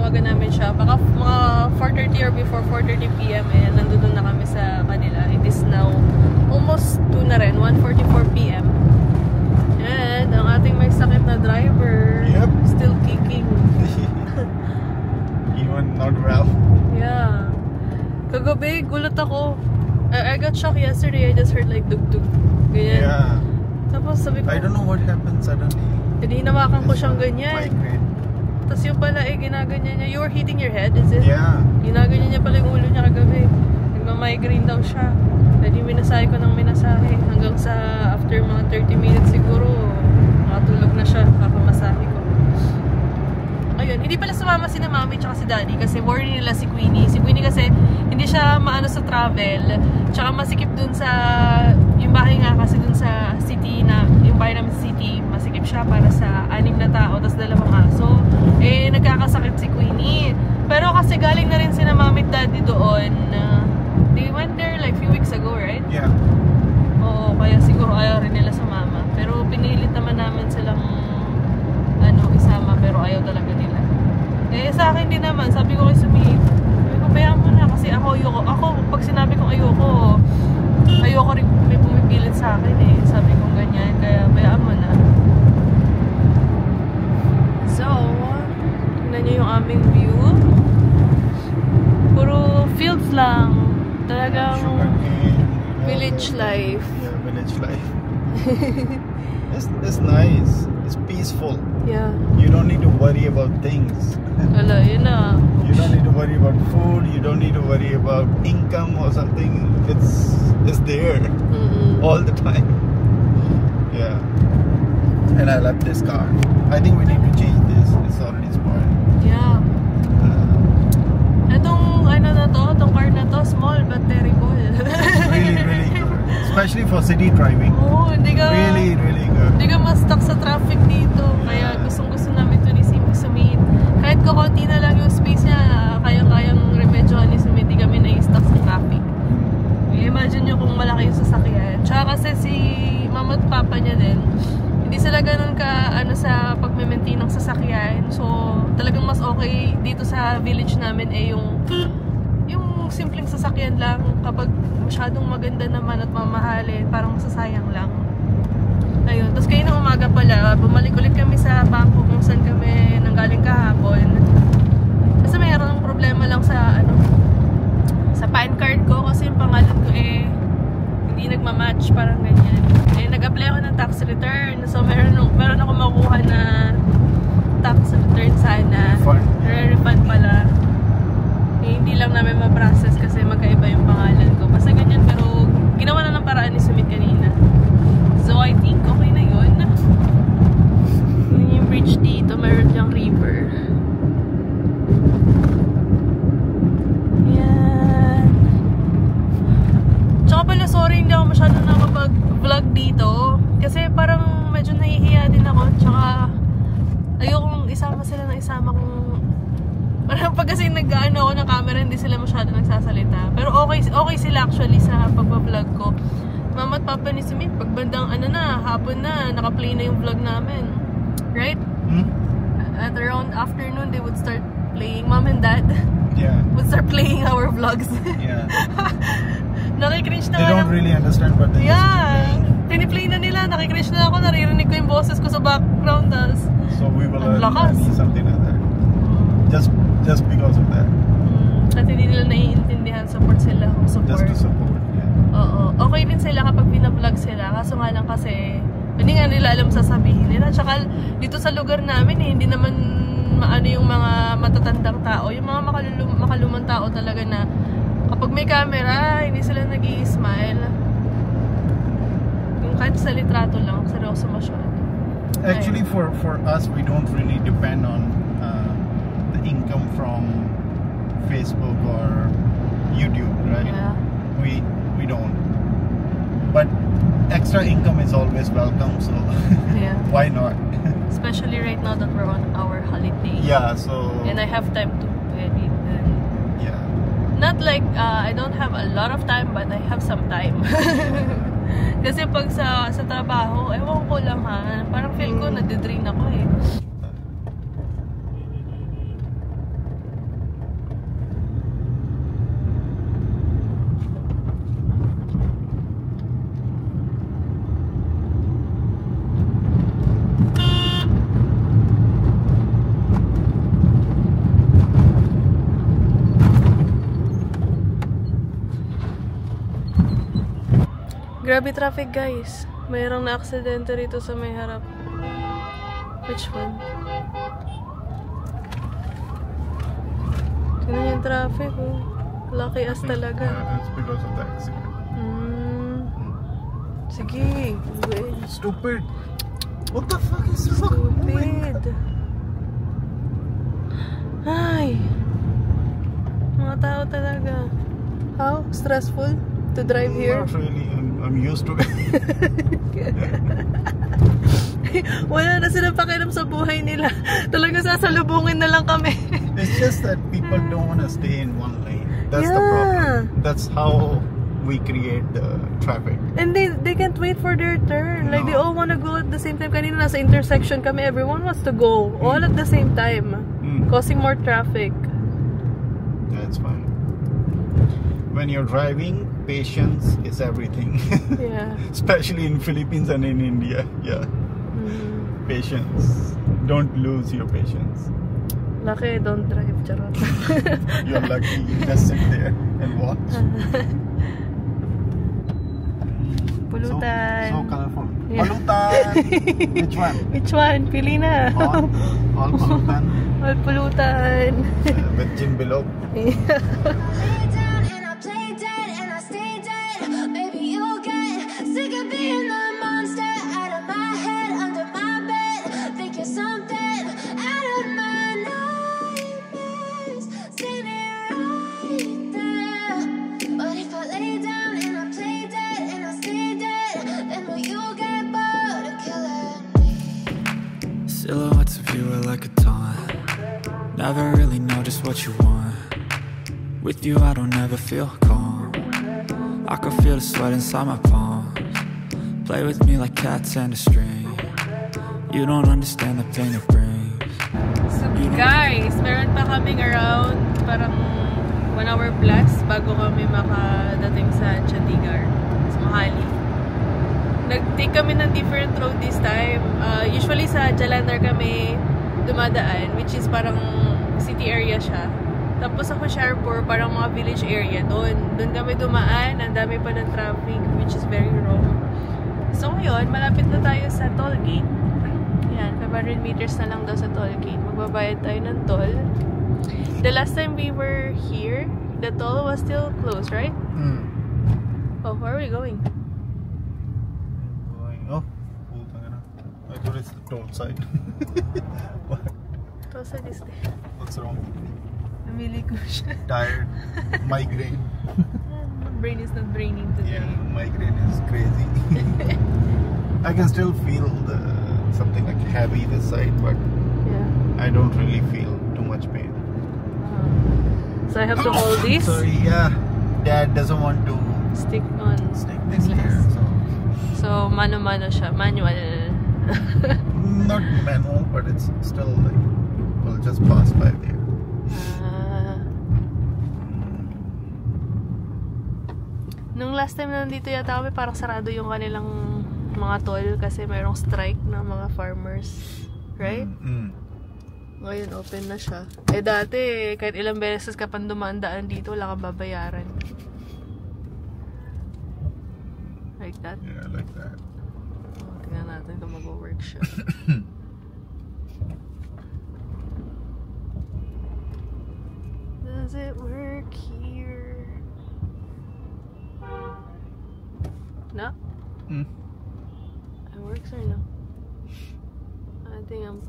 tinawagan namin siya. Baka mga 4:30 or before 4:30 PM nandun na kami sa kanila. It is now almost 2 na rin, 1:44 PM. And ang ating may sakit na driver, still kicking. Even not well. Yeah. Kagabi, gulat ako. I got shocked yesterday. I just heard like dug-dug. Ganyan. Yeah. Tapos sabi ko, I don't know what happened suddenly. hindi hinawakan ko siyang ganyan. Migraine. Tapos yung pala ginaganyan niya. You were hitting your head, is it? Yeah. Ginaganyan niya pala yung ulo niya kagabi. Nagmamigraine daw siya. Pwede minasahe ko ng minasahe. Hanggang sa after mga 30 minutes siguro, makatulog na siya. Kapamasahe ko. Ayun, hindi pala sumama si na mami tsaka si daddy kasi worry nila si Queenie. Si Queenie kasi hindi siya maano sa travel. Tsaka masikip dun sa, yung bahay nga kasi dun sa city na, yung bahay namin sa city, masikip siya para sa 6 na tao, tapos 2 aso. Nagkakasakit si Queenie. Pero kasi galing na rin si na mami at daddy doon. They went there like few weeks ago, right? Yeah. Oo, kaya siguro ayaw rin nila sa mama. Pero pinilit naman namin silang isama, pero ayaw talaga nila. Sa akin din naman, sabi ko kay Sumi, sabi ko, bayaan mo na kasi ako, pag sinabi kong ayoko rin may pumipilit sa akin sabi kong ganyan, kaya bayaan mo na. So, tignan nyo yung aming view. Puro fields lang. Talagang village life. Yeah, village life. It's nice. It's peaceful. Yeah. You don't need to worry about things. Wala, yun na. You don't need to worry about food. You don't need to worry about income or something. It's there all the time. Yeah. And I love this car. I think we need to change this. It's already spoiled. Yeah. Itong car na to, small but terrible. It's really good. Especially for city driving. Oo, hindi ka really good. Hindi ka ma-stuck sa traffic dito. Kaya gustong-gusto namin ito ni Sumit. Kahit kukunti na lang yung space niya, kayang-kayang remedyohan ni Sumit. Hindi kami na-stuck sa traffic. Imagine nyo kung malaki yung sasakyan. Tsaka kasi si mama at papa niya din, hindi sila ganun ka sa pag-maintain ng sasakyan. So, talagang mas okay dito sa village namin yung simpleng sasakyan lang. Kapag masyadong maganda naman at mamahalin, parang masasayang lang. Ayun. Tapos kayo ng umaga pala, bumalik ulit kami sa bangko kung saan kami nanggaling kahapon. Kasi mayroon ng problema lang sa sa PAN card ko kasi yung pangalan ko hindi nagmamatch, parang ganyan. Nag-apply ako ng tax return. So meron ako makuha na tax return sana. Refund pala. Hindi lang namin ma-process kasi magkaiba yung pangalan ko. Basta ganyan, pero ginawa na ng paraan ni Sumit kanina. So I think okay na yun. Yun yung bridge dito, meron diyang river. Yan. Tsaka pala, sorry, hindi ako masyado nakapag-vlog dito. Kasi parang medyo nahihiya din ako. Tsaka ayokong isama sila ng isama kong parang pag kasi nag-ano ako ng camera, hindi sila masyado nagsasalita. Pero okay sila actually sa pagpa-vlog ko. Mama at papa ni Sumit, pag bandang hapon na, naka-play na yung vlog namin. Right? At around afternoon, they would start playing. Mom and dad would start playing our vlogs. Yeah. Nakikringe na They don't really understand but they piniplay na nila, nakikringe na ako, naririnig ko yung boses ko sa background. So we will learn something like that. Just because of that. At hindi nila naiintindihan, support sila. Just to support, yeah. Oo. Okay din sila kapag binablog sila. Kaso nga lang kasi, hindi nga nila alam sasabihin nila. Tsaka dito sa lugar namin, hindi naman maano yung mga matatandang tao. Yung mga makalumang tao talaga na kapag may camera, hindi sila nag-i-smile. Yung kahit sa litrato lang, seryoso masyado. Actually, for us, we don't really depend on income from Facebook or YouTube, right? Yeah. We don't. But extra income is always welcome, so why not? Especially right now that we're on our holiday. Yeah, so and I have time to edit. Yeah. Not like I don't have a lot of time, but I have some time. Kasi pag sa trabaho, ewan ko lang parang feel ko nadidrain ako Grabe traffic, guys. Mayroong na-aksidente rito sa may harap. Which one? Tignan yung traffic, oh. Lucky us talaga. That's because of the accident. Sige. Stupid. What the fuck is wrong? Stupid. Ay. Mga tao talaga. How? Stressful to drive here? Not really. I'm used to it. Wala na silang pakialam sa buhay nila. Talaga sasalubungin na lang kami. It's just that people don't want to stay in one lane. That's the problem. That's how we create the traffic. And they can't wait for their turn. Like, they all want to go at the same time. Kanina nasa intersection kami, everyone wants to go. All at the same time. Causing more traffic. That's fine. When you're driving, patience is everything. Yeah. Especially in Philippines and in India. Yeah. Patience. Don't lose your patience. Lucky, don't drive, charot. You're lucky. You just sit there and watch. Pulutan. So colorful. Yeah. Pulutan. Which one? Which one? Pili na. All pulutan. All pulutan. With gin below. Silhouettes of you are like a taunt. Never really know just what you want. With you I don't ever feel calm. I can feel the sweat inside my palms. Play with me like cats and a string. You don't understand the pain it brings. So guys, meron pa kaming around parang 1 hour plus bago kami makadating sa Chandigarh, sa Mohali. Nag-take kami ng different road this time. Usually sa Jalandhar kami dumadaan, which is parang city area siya. Tapos sa Hoshiarpur, parang mga village area. Doon kami dumaan. Ang dami pa ng traffic, which is very wrong. So ngayon, malapit na tayo sa toll gate. Yan, 500 meters na lang daw sa toll gate. Magbabayad tayo ng toll. The last time we were here, the toll was still closed, right? Oh, where are we going? Oh, I thought it's the toll side. What? Toll side is there. What's wrong? Namili ko siya. Tired. Migraine. Brain is not braining today. Yeah, migraine is crazy. I can still feel something like heavy this side, but Yeah. I don't really feel too much pain. So I have to hold this. So yeah, Dad doesn't want to Stick this here. So mano-mano siya, manual. Not manual, but it's still like we'll just pass by there. Nung last time na nandito yata kami, parang sarado yung kanilang mga toll kasi mayroong strike ng mga farmers. Right? Ngayon, open na siya. Eh dati, kahit ilang beses ka pang dumaan-daan dito, wala kang babayaran. Like that? Yeah, like that. Oh, tingnan natin kung mag-work siya. Does it work here? No? It works or no? I think I'm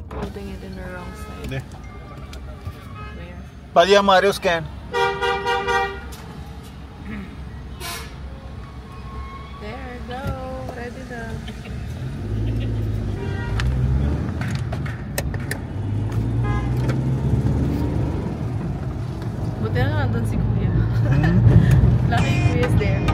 holding it in the wrong side. There. Where? Padia Mario scan. There, go. Ready na. Buti na nandun si Kuya. Lucky Kuya's there.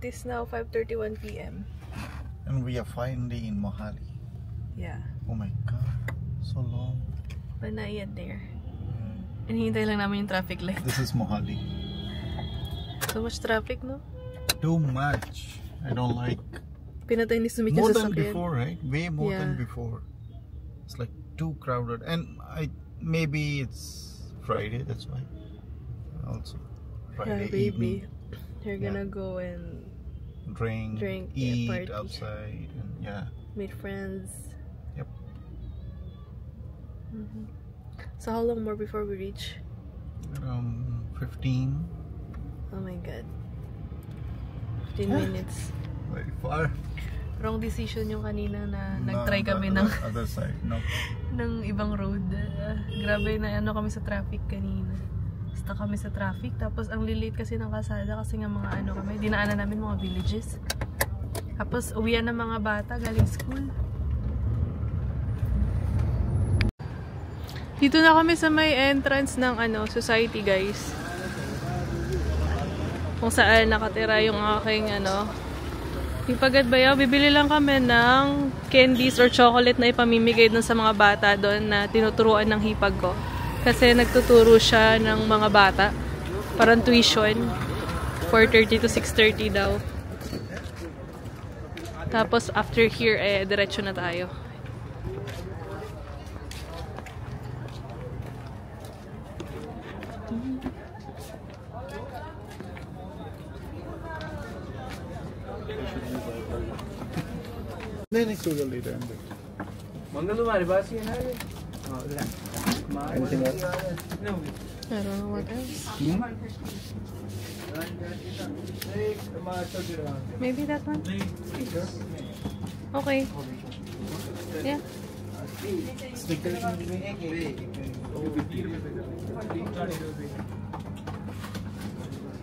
It is now 5:31 p.m. And we are finally in Mohali. Yeah. Oh my god, so long. But not yet there. Hinihintay lang namin yung traffic light. This is Mohali. So much traffic, no? Too much. I don't like. Pinatay ni Sumit More yung than sasakyan. before, right? Way more Yeah. than before. It's like too crowded, and maybe it's Friday. That's why. Also, Friday Yeah, baby. evening. You're gonna go and Drink, yeah, eat party. outside, and yeah. meet friends. Yep. So how long more before we reach? 15. Oh my god. 15 minutes. Very far. Wrong decision yung kanina na No, nag-try kami ng other side. No. ng ibang road. Grabe na ano kami sa traffic kanina. Stuck kami sa traffic. Tapos ang lilate kasi ng kalsada kasi nga mga ano kami, dinaanan namin mga villages. Tapos uwian ng mga bata galing school. Dito na kami sa may entrance ng ano, society, guys. Kung saan nakatira yung aking ano, Hipagad Bayaw. Bibili lang kami ng candies or chocolate na ipamimigay dun sa mga bata doon na tinuturuan ng hipag ko. Kasi nagtuturo siya ng mga bata. Parang tuition. 4:30 to 6:30 daw. Tapos after here, diretso na tayo. Then next to the later. Anything else? I don't know what else. Maybe that one? Okay. Yeah.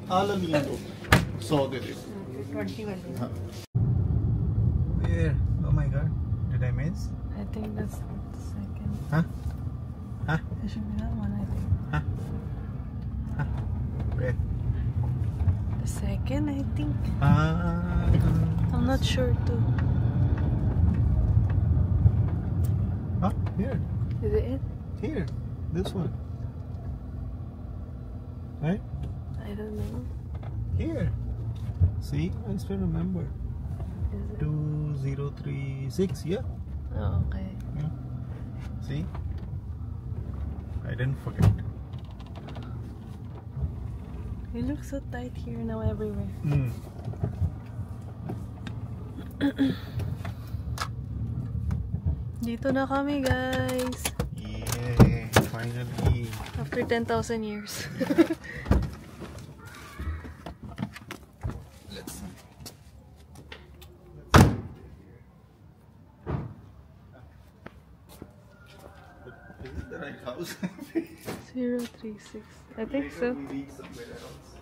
Alam yan to. So did it. 21. Where? Oh my god. Did I miss? I think that's the second. Huh? Huh? It should be that one, I think. Huh? Huh? Where? The second, I think. I'm not sure too. Huh? Here. Is it it? Here. This one. Right? I don't know. Here. See? I still remember. Is it? 2036, yeah. Oh, okay. Yeah. See? I didn't forget. It looks so tight here now everywhere. Dito na kami, guys. Yeah, finally. After 10,000 years. Is it the right house? 036. I think so. We reach somewhere else.